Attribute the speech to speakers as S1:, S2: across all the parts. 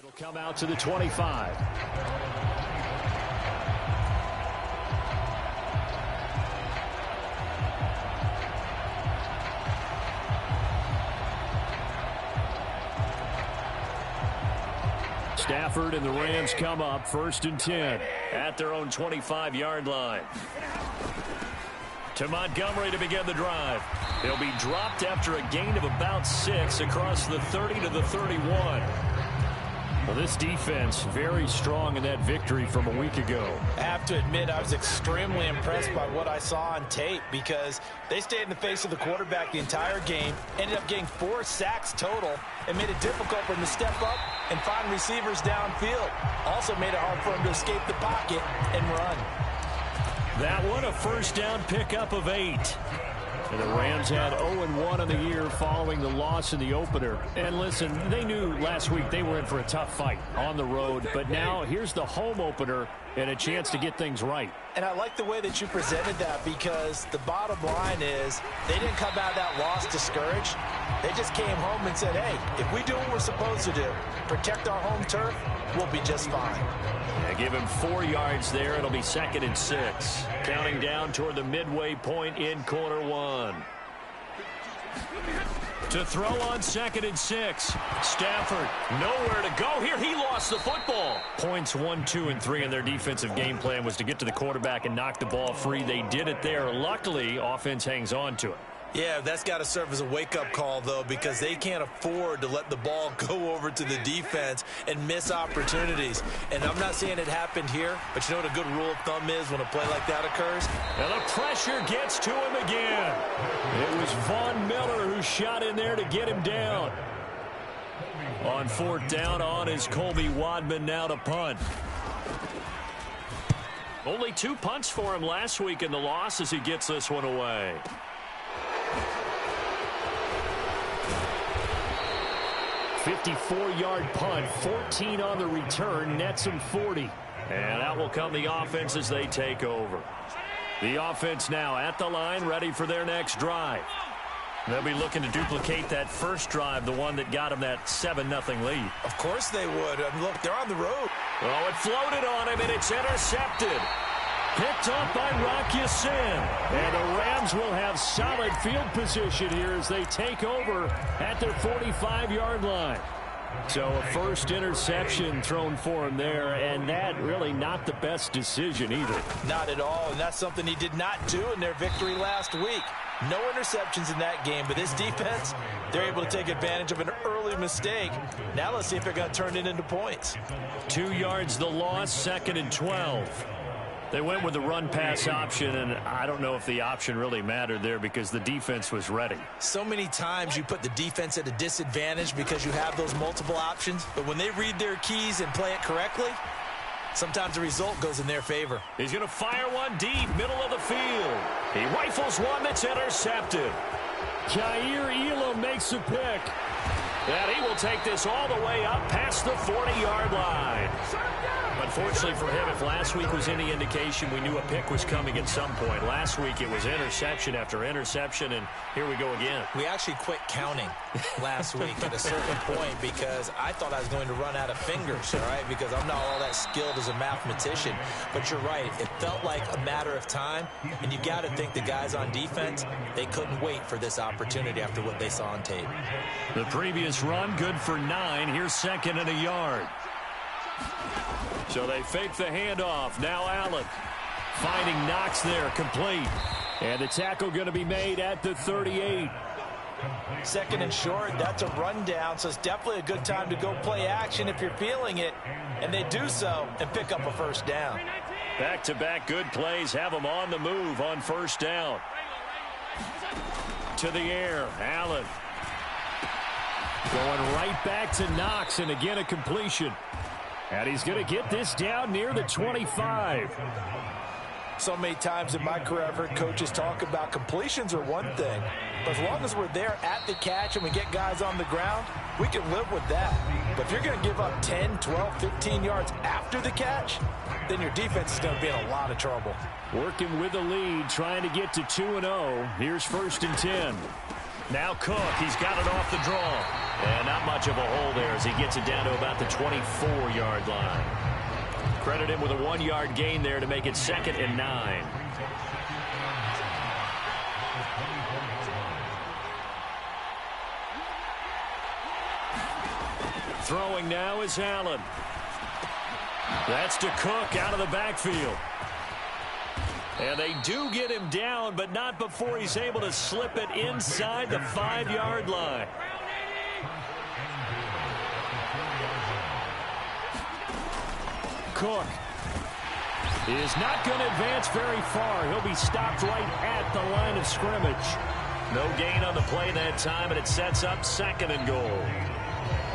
S1: It'll come out to the 25. Stafford and the Rams come up 1st and 10 at their own 25-yard line. To Montgomery to begin the drive. He'll be dropped after a gain of about 6 across the 30 to the 31. Well, this defense very strong in that victory from a week ago.
S2: I have to admit, I was extremely impressed by what I saw on tape because they stayed in the face of the quarterback the entire game, ended up getting 4 sacks total, and made it difficult for him to step up and find receivers downfield. Also made it hard for him to escape the pocket and run.
S1: That one, a first down pickup of 8. And the Rams had 0-1 on the year following the loss in the opener. And listen, they knew last week they were in for a tough fight on the road. But now here's the home opener and a chance to get things right.
S2: And I like the way that you presented that because the bottom line is they didn't come out of that loss discouraged. They just came home and said, hey, if we do what we're supposed to do, protect our home turf, we'll be just fine.
S1: Yeah, give him 4 yards there. It'll be 2nd and 6. Counting down toward the midway point in quarter 1. To throw on 2nd and 6. Stafford, nowhere to go here. He lost the football. Points 1, 2, and 3 in their defensive game plan was to get to the quarterback and knock the ball free. They did it there. Luckily, offense hangs on to it.
S2: Yeah, that's got to serve as a wake-up call, though, because they can't afford to let the ball go over to the defense and miss opportunities. And I'm not saying it happened here, but you know what a good rule of thumb is when a play like that occurs?
S1: And the pressure gets to him again. It was Von Miller who shot in there to get him down. On 4th down, on is Colby Wadman now to punt. Only 2 punts for him last week in the loss as he gets this one away. 54-yard punt, 14 on the return, nets him 40. And out will come the offense as they take over. The offense now at the line, ready for their next drive. They'll be looking to duplicate that first drive, the one that got them that 7-0 lead.
S2: Of course they would. Look, they're on the road.
S1: Oh, it floated on him, and it's intercepted. Picked up by Rock Ya-Sin. And the Rams will have solid field position here as they take over at their 45-yard line. So a first interception thrown for him there, and that really not the best decision either.
S2: Not at all, and that's something he did not do in their victory last week. No interceptions in that game, but this defense, they're able to take advantage of an early mistake. Now let's see if they're going to turn it into points.
S1: 2 yards the loss, 2nd and 12. They went with the run-pass option, and I don't know if the option really mattered there because the defense was ready.
S2: So many times you put the defense at a disadvantage because you have those multiple options, but when they read their keys and play it correctly, sometimes the result goes in their favor.
S1: He's going to fire one deep, middle of the field. He rifles one that's intercepted. IcYy Elam makes a pick. And he will take this all the way up past the 40-yard line. Unfortunately for him, if last week was any indication, we knew a pick was coming at some point. Last week it was interception after interception, and here we go again.
S2: We actually quit counting last week at a certain point because I thought I was going to run out of fingers, all right, because I'm not all that skilled as a mathematician. But you're right. It felt like a matter of time, and you got to think the guys on defense, they couldn't wait for this opportunity after what they saw on tape.
S1: The previous run, good for 9. Here's 2nd and a yard. So they fake the handoff. Now Allen finding Knox there, complete. And the tackle going to be made at the 38.
S2: 2nd and short, that's a rundown, so it's definitely a good time to go play action if you're feeling it. And they do so and pick up a first down.
S1: Back-to-back good plays have them on the move on first down. To the air, Allen. Going right back to Knox, and again a completion. And he's going to get this down near the 25.
S2: So many times in my career I've heard coaches talk about completions are one thing, but as long as we're there at the catch and we get guys on the ground, we can live with that. But if you're going to give up 10, 12, 15 yards after the catch, then your defense is going to be in a lot of trouble.
S1: Working with the lead, trying to get to 2-0. Here's 1st and 10. Now Cook, he's got it off the draw. And not much of a hole there as he gets it down to about the 24-yard line. Credit him with a 1-yard gain there to make it 2nd and 9. Throwing now is Allen. That's to Cook out of the backfield. And they do get him down, but not before he's able to slip it inside the 5-yard line. Cook is not going to advance very far. He'll be stopped right at the line of scrimmage. No gain on the play that time, and it sets up 2nd and goal.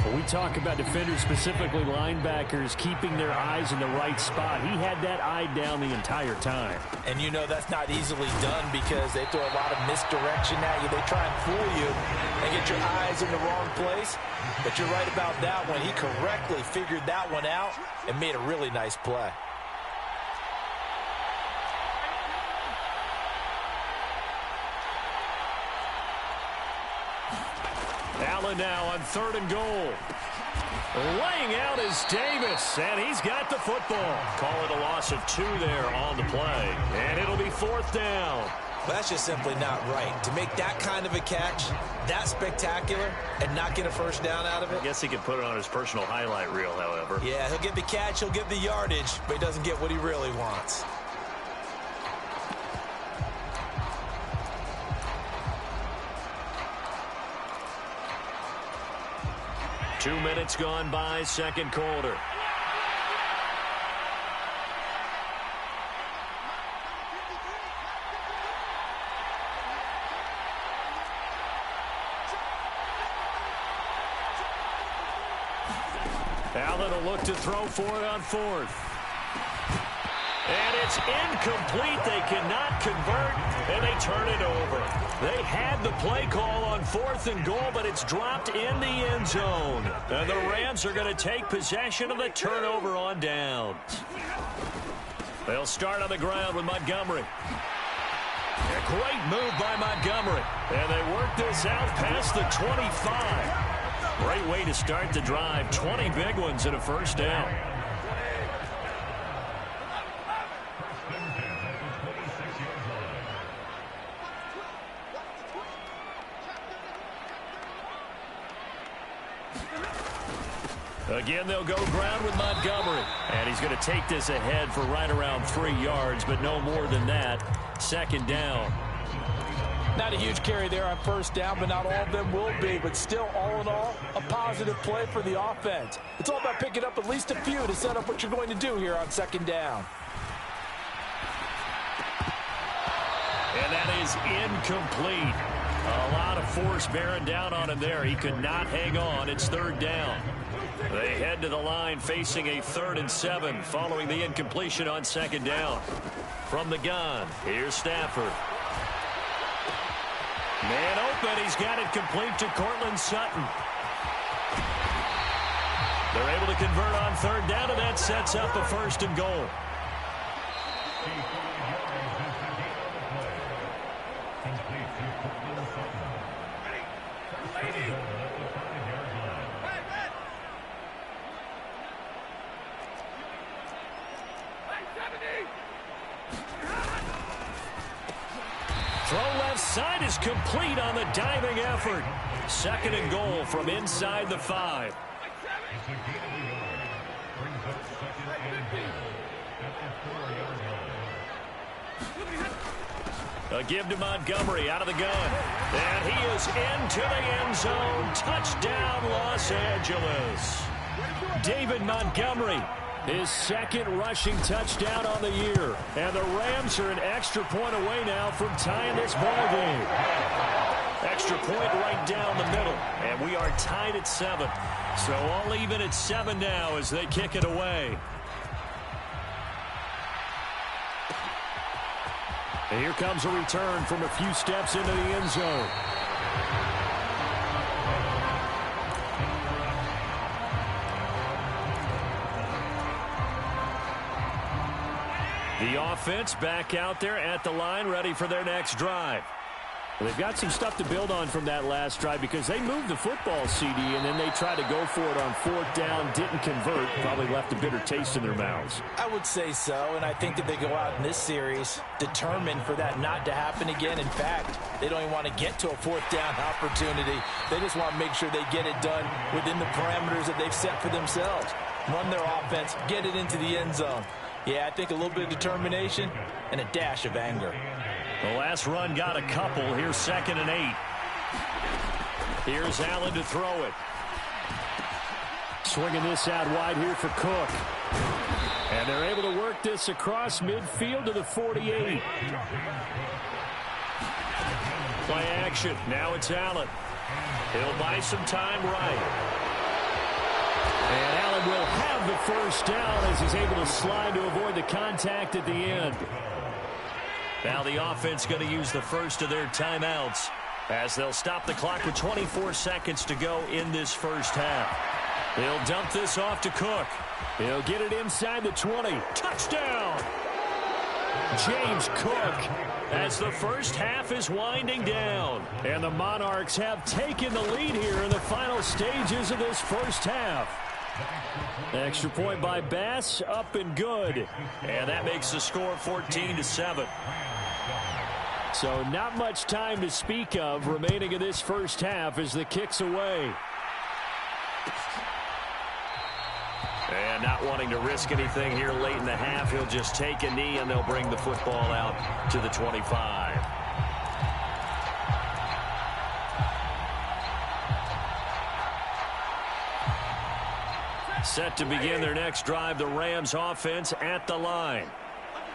S3: When we talk about defenders, specifically linebackers, keeping their eyes in the right spot, he had that eye down the entire time.
S2: And you know that's not easily done because they throw a lot of misdirection at you. They try and fool you and get your eyes in the wrong place. But you're right about that one. He correctly figured that one out and made a really nice play.
S1: Allen now on 3rd and goal. Laying out is Davis, and he's got the football. Call it a loss of 2 there on the play, and it'll be 4th down.
S2: Well, that's just simply not right. To make that kind of a catch, that spectacular, and not get a 1st down out of it.
S1: I guess he could put it on his personal highlight reel, however.
S2: Yeah, he'll get the catch, he'll get the yardage, but he doesn't get what he really wants.
S1: Two minutes gone by, 2nd quarter. Allen will look to throw for it on 4th. And it's incomplete. They cannot convert, and they turn it over. They had the play call on 4th and goal, but it's dropped in the end zone. And the Rams are going to take possession of the turnover on downs. They'll start on the ground with Montgomery. A great move by Montgomery. And they work this out past the 25. Great way to start the drive. 20 big ones and a 1st down. Again, they'll go ground with Montgomery. And he's going to take this ahead for right around 3 yards, but no more than that. 2nd down.
S4: Not a huge carry there on 1st down, but not all of them will be. But still, all in all, a positive play for the offense. It's all about picking up at least a few to set up what you're going to do here on 2nd down.
S1: And that is incomplete. A lot of force bearing down on him there. He could not hang on. It's 3rd down. They head to the line facing a 3rd and 7 following the incompletion on 2nd down. From the gun, here's Stafford. Man open, he's got it complete to Cortland Sutton. They're able to convert on 3rd down, and that sets up a 1st and goal. Throw left side is complete on the diving effort. 2nd and goal from inside the 5. A give to Montgomery out of the gun. And he is into the end zone. Touchdown, Los Angeles. David Montgomery, his 2nd rushing touchdown on the year. And the Rams are an extra point away now from tying this ball game. Extra point right down the middle. And we are tied at 7. So all even at 7 now as they kick it away. And here comes a return from a few steps into the end zone. The offense back out there at the line, ready for their next drive.
S3: They've got some stuff to build on from that last drive because they moved the football, CD, and then they tried to go for it on 4th down, didn't convert, probably left a bitter taste in their mouths.
S4: I would say so, and I think that they go out in this series determined for that not to happen again. In fact, they don't even want to get to a 4th down opportunity. They just want to make sure they get it done within the parameters that they've set for themselves. Run their offense, get it into the end zone. Yeah, I think a little bit of determination and a dash of anger.
S3: The last run got a couple. Here's 2nd and 8. Here's Allen to throw it. Swinging this out wide here for Cook. And they're able to work this across midfield to the 48. Play action. Now it's Allen. He'll buy some time right. And Allen will have the first down as he's able to slide to avoid the contact at the end. Now the offense going to use the first of their timeouts as they'll stop the clock with 24 seconds to go in this first half. They'll dump this off to Cook. He'll get it inside the 20. Touchdown! James Cook as the first half is winding down. And the Monarchs have taken the lead here in the final stages of this first half. Extra point by Bass, up and good. And that makes the score 14-7. So not much time to speak of remaining in this first half as the kick's away. And not wanting to risk anything here late in the half, he'll just take a knee and they'll bring the football out to the 25. Set to begin their next drive, the Rams offense at the line.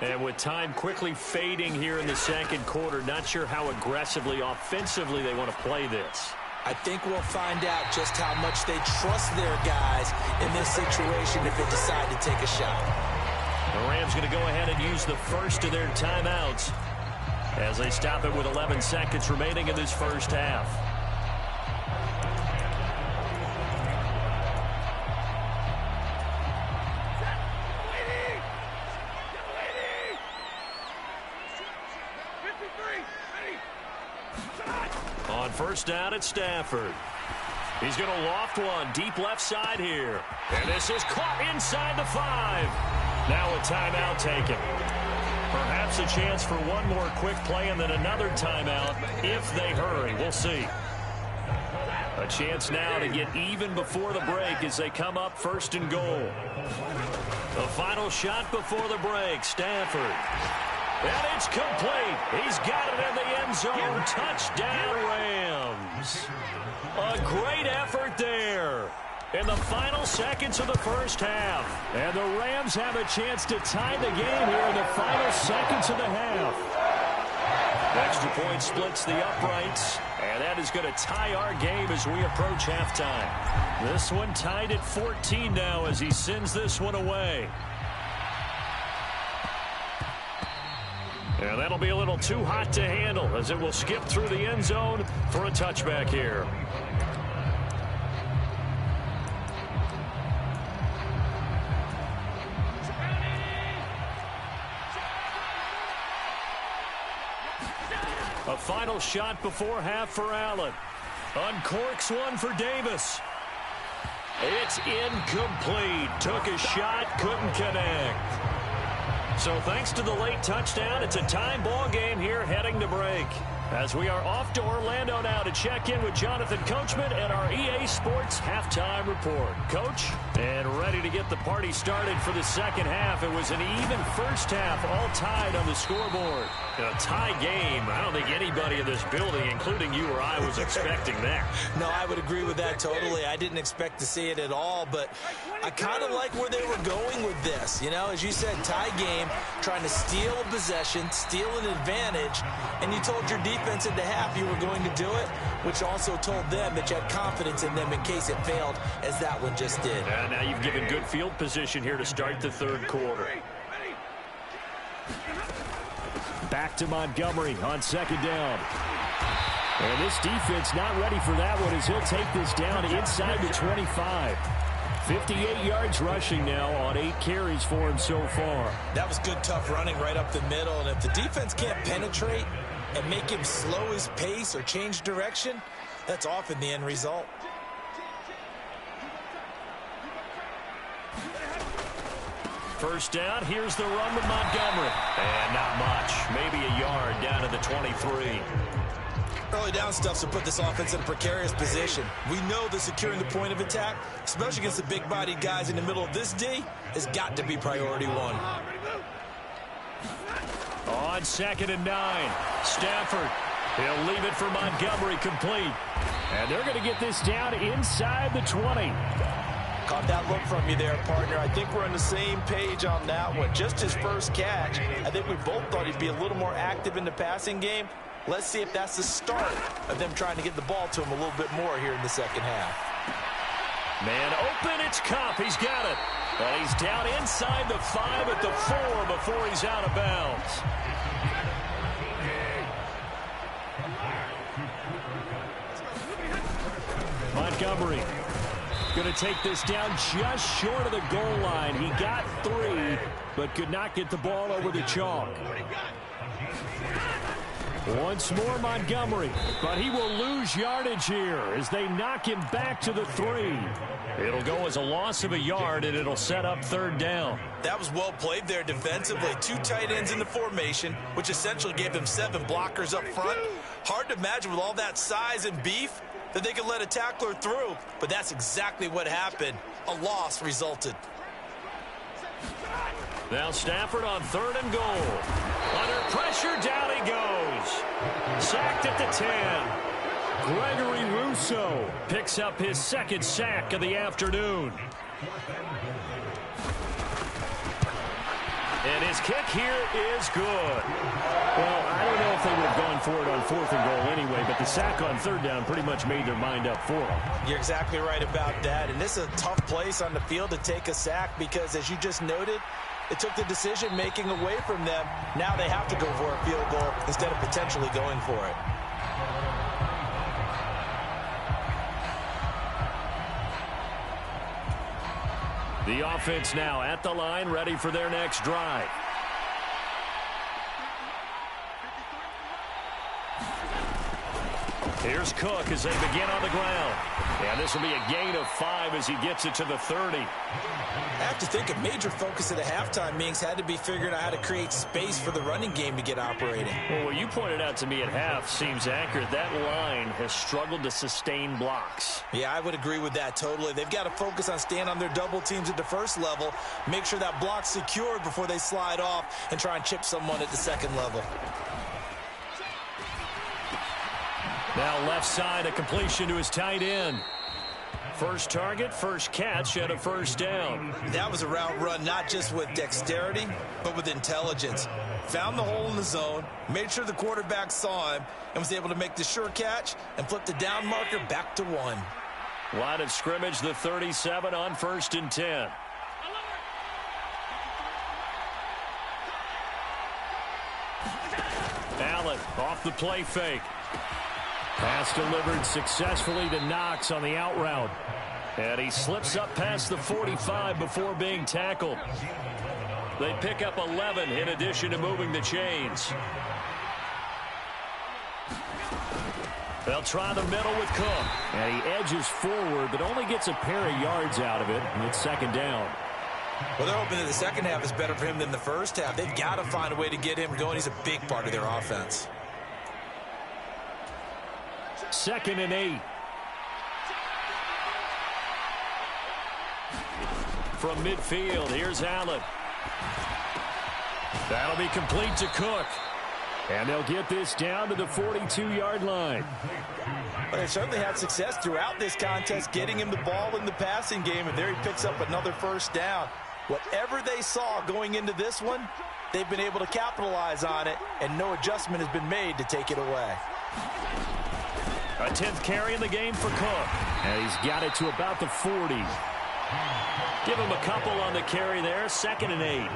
S3: And with time quickly fading here in the second quarter, not sure how aggressively, offensively they want to play this.
S2: I think we'll find out just how much they trust their guys in this situation if they decide to take a shot.
S3: The Rams going to go ahead and use the first of their timeouts as they stop it with 11 seconds remaining in this first half. On first down at Stafford. He's going to loft one deep left side here. And this is caught inside the 5. Now a timeout taken. Perhaps a chance for one more quick play and then another timeout if they hurry. We'll see. A chance now to get even before the break as they come up 1st and goal. The final shot before the break. Stafford. And it's complete. He's got it in the end zone. Touchdown, Rams. A great effort there in the final seconds of the first half. And the Rams have a chance to tie the game here in the final seconds of the half. Extra point splits the uprights. And that is going to tie our game as we approach halftime. This one tied at 14 now as he sends this one away. And that'll be a little too hot to handle as it will skip through the end zone for a touchback here. A final shot before half for Allen. Uncorks one for Davis. It's incomplete. Took a shot, couldn't connect. So thanks to the late touchdown, it's a tie ball game here heading to break. As we are off to Orlando now to check in with Jonathan Coachman and our EA Sports Halftime Report. Coach, and ready to get the party started for the second half. It was an even first half, all tied on the scoreboard. A tie game. I don't think anybody in this building, including you or I, was expecting that.
S2: No, I would agree with that totally. I didn't expect to see it at all, but I kind of like where they were going with this. You know, as you said, tie game, trying to steal a possession, steal an advantage, and you told your defense at the half you were going to do it, which also told them that you had confidence in them in case it failed, as that one just did.
S3: And now you've given good field position here to start the third quarter. Back to Montgomery on second down. And this defense not ready for that one as he'll take this down inside the 25. 58 yards rushing now on 8 carries for him so far.
S2: That was good, tough running right up the middle. And if the defense can't penetrate, and make him slow his pace or change direction, that's often the end result.
S3: First down, here's the run with Montgomery. And not much, maybe a yard down to the 23.
S2: Early down stuff to put this offense in a precarious position. We know that securing the point of attack, especially against the big-bodied guys in the middle of this D, has got to be priority one.
S3: On 2nd and 9, Stafford. He'll leave it for Montgomery complete. And they're going to get this down inside the 20.
S4: Caught that look from you there, partner. I think we're on the same page on that one. Just his first catch. I think we both thought he'd be a little more active in the passing game. Let's see if that's the start of them trying to get the ball to him a little bit more here in the second half.
S3: Man open, it's Kopp. He's got it. And he's down inside the 5 at the 4 before he's out of bounds. Montgomery going to take this down just short of the goal line. He got 3, but could not get the ball over the chalk. Once more Montgomery, but he will lose yardage here as they knock him back to the 3. It'll go as a loss of a yard, and it'll set up 3rd down.
S2: That was well played there defensively. 2 tight ends in the formation, which essentially gave them 7 blockers up front. Hard to imagine with all that size and beef that they could let a tackler through, but that's exactly what happened. A loss resulted.
S3: Now Stafford on 3rd and goal. Under pressure, down he goes. Sacked at the 10. Gregory Rousseau picks up his 2nd sack of the afternoon. And his kick here is good. Well, I don't know if they would have gone for it on 4th and goal anyway, but the sack on 3rd down pretty much made their mind up for them.
S2: You're exactly right about that, and this is a tough place on the field to take a sack because, as you just noted, it took the decision-making away from them. Now they have to go for a field goal instead of potentially going for it.
S3: The offense now at the line, ready for their next drive. Here's Cook as they begin on the ground. And this will be a gain of 5 as he gets it to the 30.
S2: I have to think a major focus of the halftime meetings had to be figuring out how to create space for the running game to get operating.
S3: Well, what you pointed out to me at half seems accurate. That line has struggled to sustain blocks.
S2: Yeah, I would agree with that totally. They've got to focus on staying on their double teams at the first level, make sure that block's secured before they slide off and try and chip someone at the second level.
S3: Now left side, a completion to his tight end. First target, first catch, and a 1st down.
S2: That was a route run not just with dexterity, but with intelligence. Found the hole in the zone, made sure the quarterback saw him, and was able to make the sure catch and flip the down marker back to 1.
S3: Line of scrimmage, the 37 on 1st and 10. Allen off the play fake. Pass delivered successfully to Knox on the out route. And he slips up past the 45 before being tackled. They pick up 11 in addition to moving the chains. They'll try the middle with Cook. And he edges forward, but only gets a pair of yards out of it. And it's 2nd down.
S2: Well, they're hoping that the second half is better for him than the first half. They've got to find a way to get him going. He's a big part of their offense.
S3: 2nd and 8. From midfield, here's Allen. That'll be complete to Cook. And they'll get this down to the 42-yard line.
S4: But they certainly had success throughout this contest, getting him the ball in the passing game, and there he picks up another 1st down. Whatever they saw going into this one, they've been able to capitalize on it, and no adjustment has been made to take it away.
S3: A 10th carry in the game for Cook. And he's got it to about the 40. Give him a couple on the carry there. 2nd and 8.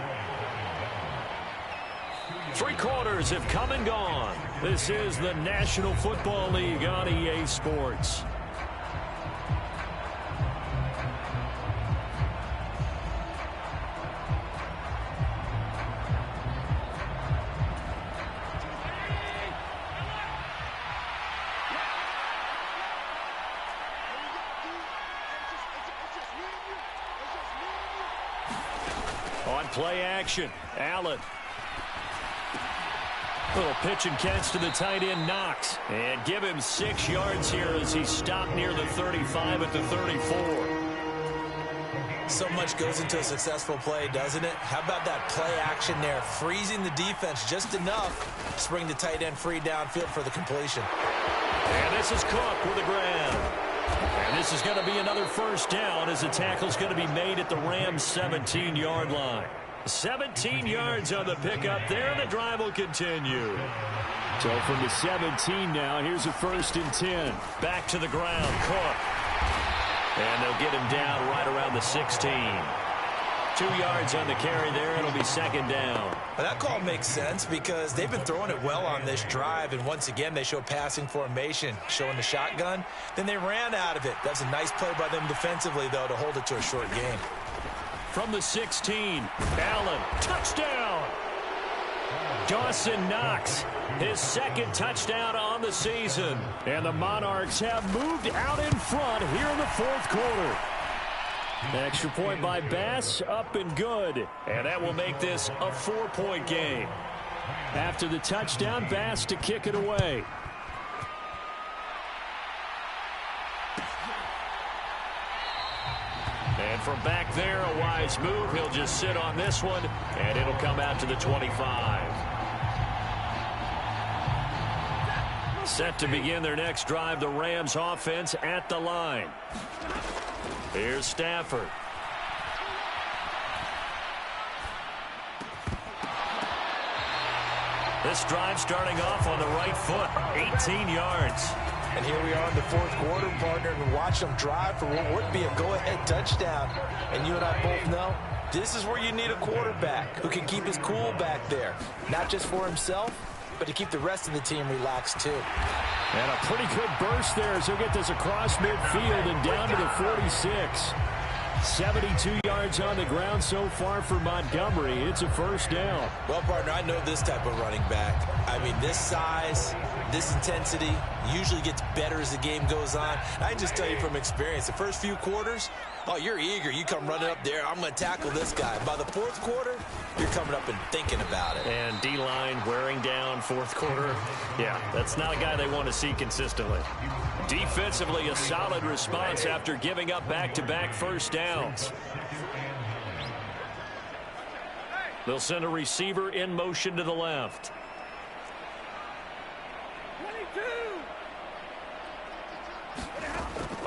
S3: 3 quarters have come and gone. This is the National Football League on EA Sports.
S1: on play action. Allen. Little pitch and catch to the tight end, Knox. And give him 6 yards here as he stopped near the 35 at the 34.
S2: So much goes into a successful play, doesn't it? How about that play action there? Freezing the defense just enough to bring the tight end free downfield for the completion.
S1: And this is Cook with the grab. And this is going to be another first down as the tackle's going to be made at the Rams' 17-yard line. 17 yards on the pickup there, and the drive will continue. So from the 17 now, here's a 1st and 10. Back to the ground, Cook. And they'll get him down right around the 16. 2 yards on the carry there. It'll be 2nd down.
S2: Well, that call makes sense because they've been throwing it well on this drive, and once again they show passing formation, showing the shotgun. Then they ran out of it. That's a nice play by them defensively, though, to hold it to a short gain.
S1: From the 16, Allen, touchdown! Dawson Knox, his 2nd touchdown on the season. And the Monarchs have moved out in front here in the 4th quarter. Extra point by Bass, up and good. And that will make this a 4-point game. After the touchdown, Bass to kick it away. And from back there, a wise move. He'll just sit on this one, and it'll come out to the 25. Set to begin their next drive, the Rams offense at the line. Here's Stafford. This drive starting off on the right foot, 18 yards.
S2: And here we are in the 4th quarter, partner, and watch them drive for what would be a go-ahead touchdown. And you and I both know this is where you need a quarterback who can keep his cool back there, not just for himself, but to keep the rest of the team relaxed too.
S1: And a pretty good burst there as he'll get this across midfield and down to the 46. 72 yards on the ground so far for Montgomery. It's a 1st down.
S2: Well, partner, I know this type of running back. I mean, this size, this intensity usually gets better as the game goes on. I can just tell you from experience, the first few quarters, oh, you're eager. You come running up there, I'm going to tackle this guy. By the 4th quarter, you're coming up and thinking about it.
S1: And D-line wearing down 4th quarter. Yeah, that's not a guy they want to see consistently. Defensively, a solid response after giving up back-to-back 1st downs. They'll send a receiver in motion to the left. 22.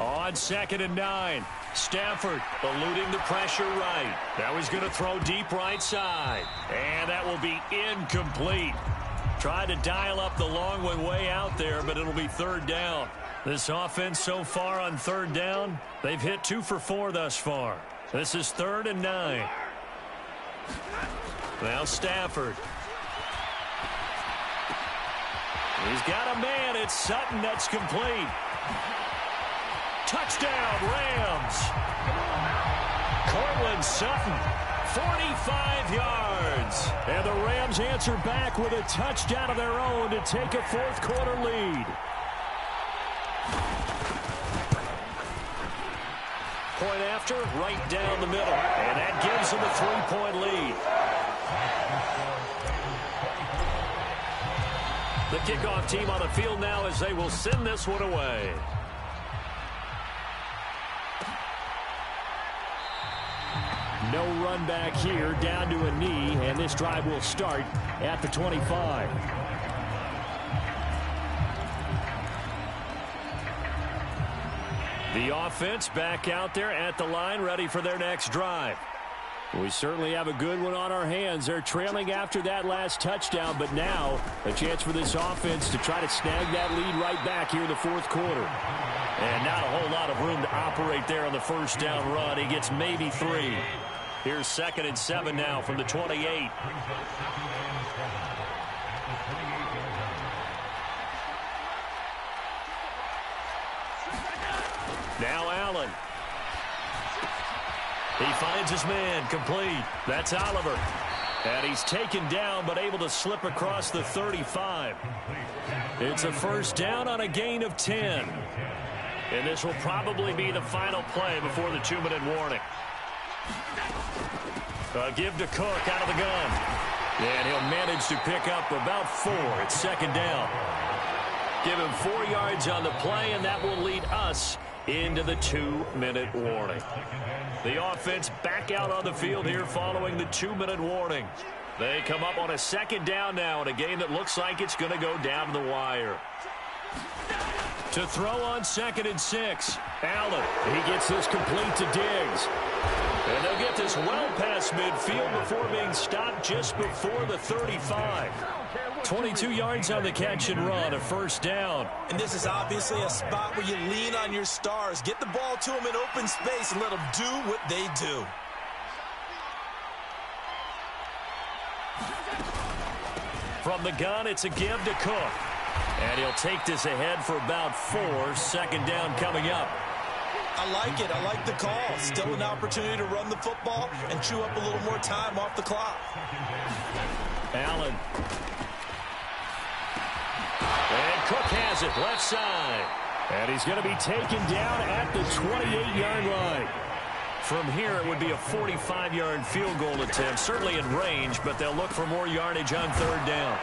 S1: On 2nd and 9. Stafford eluding the pressure right. Now he's going to throw deep right side. And that will be incomplete. Tried to dial up the long one way out there, but it'll be 3rd down. This offense so far on 3rd down, they've hit 2 for 4 thus far. This is 3rd and 9. Now Stafford. He's got a man. It's Sutton. That's complete. Touchdown, Rams. Cortland Sutton, 45 yards. And the Rams answer back with a touchdown of their own to take a 4th quarter lead. Point after, right down the middle. And that gives them a 3-point lead. The kickoff team on the field now as they will send this one away. No run back here, down to a knee, and this drive will start at the 25. The offense back out there at the line, ready for their next drive. We certainly have a good one on our hands. They're trailing after that last touchdown, but now a chance for this offense to try to snag that lead right back here in the 4th quarter. And not a whole lot of room to operate there on the 1st down run. He gets maybe 3. Here's 2nd and 7 now from the 28. Now Allen. He finds his man, complete. That's Oliver. And he's taken down, but able to slip across the 35. It's a 1st down on a gain of 10. And this will probably be the final play before the 2-minute warning. Give to Cook out of the gun. And he'll manage to pick up about 4 at second down. Give him 4 yards on the play, and that will lead us into the 2-minute warning. The offense back out on the field here following the 2-minute warning. They come up on a second down now in a game that looks like it's going to go down to the wire. To throw on 2nd and 6. Allen, he gets this complete to Diggs. And they'll get this well past midfield before being stopped just before the 35. 22 yards on the catch and run, a first down.
S2: And this is obviously a spot where you lean on your stars. Get the ball to them in open space and let them do what they do.
S1: From the gun, it's a give to Cook. And he'll take this ahead for about 4. Second down coming up.
S2: I like it. I like the call. Still an opportunity to run the football and chew up a little more time off the clock.
S1: Allen. And Cook has it left side. And he's going to be taken down at the 28-yard line. From here, it would be a 45-yard field goal attempt, certainly in range, but they'll look for more yardage on 3rd down.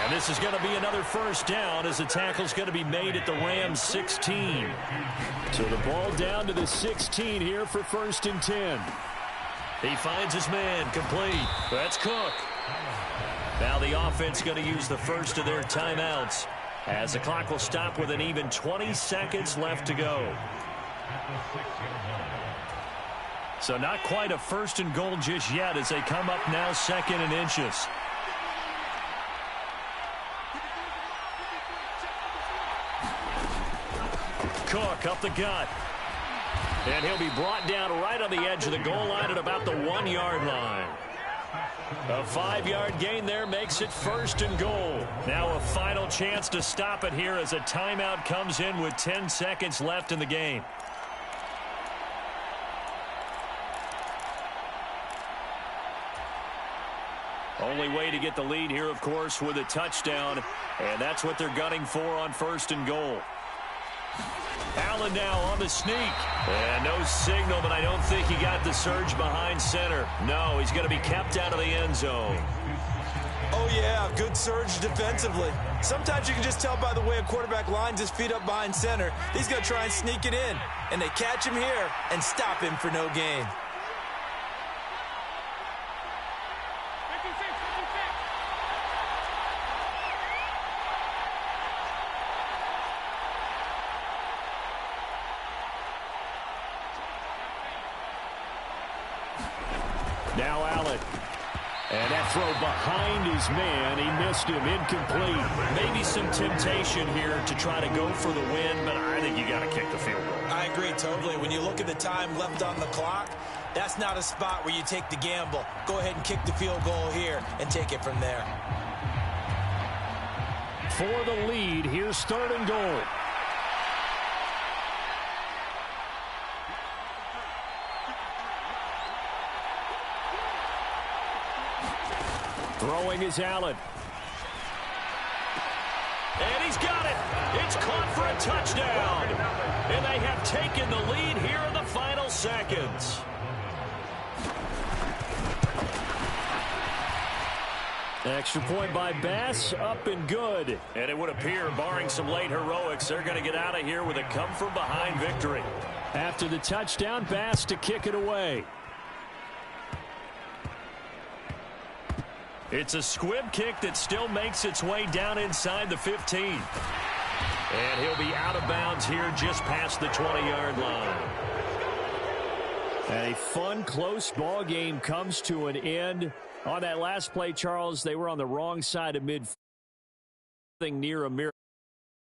S1: And this is going to be another first down as the tackle's going to be made at the Rams 16. So the ball down to the 16 here for 1st and 10. He finds his man complete. That's Cook. Now the offense going to use the first of their timeouts as the clock will stop with an even 20 seconds left to go. So not quite a 1st and goal just yet as they come up now 2nd and inches. Cook up the gut. And he'll be brought down right on the edge of the goal line at about the 1-yard line. A 5-yard gain there makes it 1st and goal. Now a final chance to stop it here as a timeout comes in with 10 seconds left in the game. Only way to get the lead here, of course, with a touchdown. And that's what they're gunning for on 1st and goal. Allen now on the sneak. And no signal, but I don't think he got the surge behind center. No, he's going to be kept out of the end zone.
S2: Oh, yeah, good surge defensively. Sometimes you can just tell by the way a quarterback lines his feet up behind center. He's going to try and sneak it in. And they catch him here and stop him for no gain.
S1: Now Allen. And that throw behind his man. He missed him. Incomplete. Maybe some temptation here to try to go for the win, but I think you got to kick the field goal.
S2: I agree totally. When you look at the time left on the clock, that's not a spot where you take the gamble. Go ahead and kick the field goal here and take it from there.
S1: For the lead, here's 3rd and goal. Throwing is Allen. And he's got it. It's caught for a touchdown. And they have taken the lead here in the final seconds. Extra point by Bass, up and good. And it would appear, barring some late heroics, they're going to get out of here with a come-from-behind victory. After the touchdown, Bass to kick it away. It's a squib kick that still makes its way down inside the 15. And he'll be out of bounds here just past the 20-yard line. A fun, close ball game comes to an end. On that last play, Charles, they were on the wrong side of midfield, near a miracle.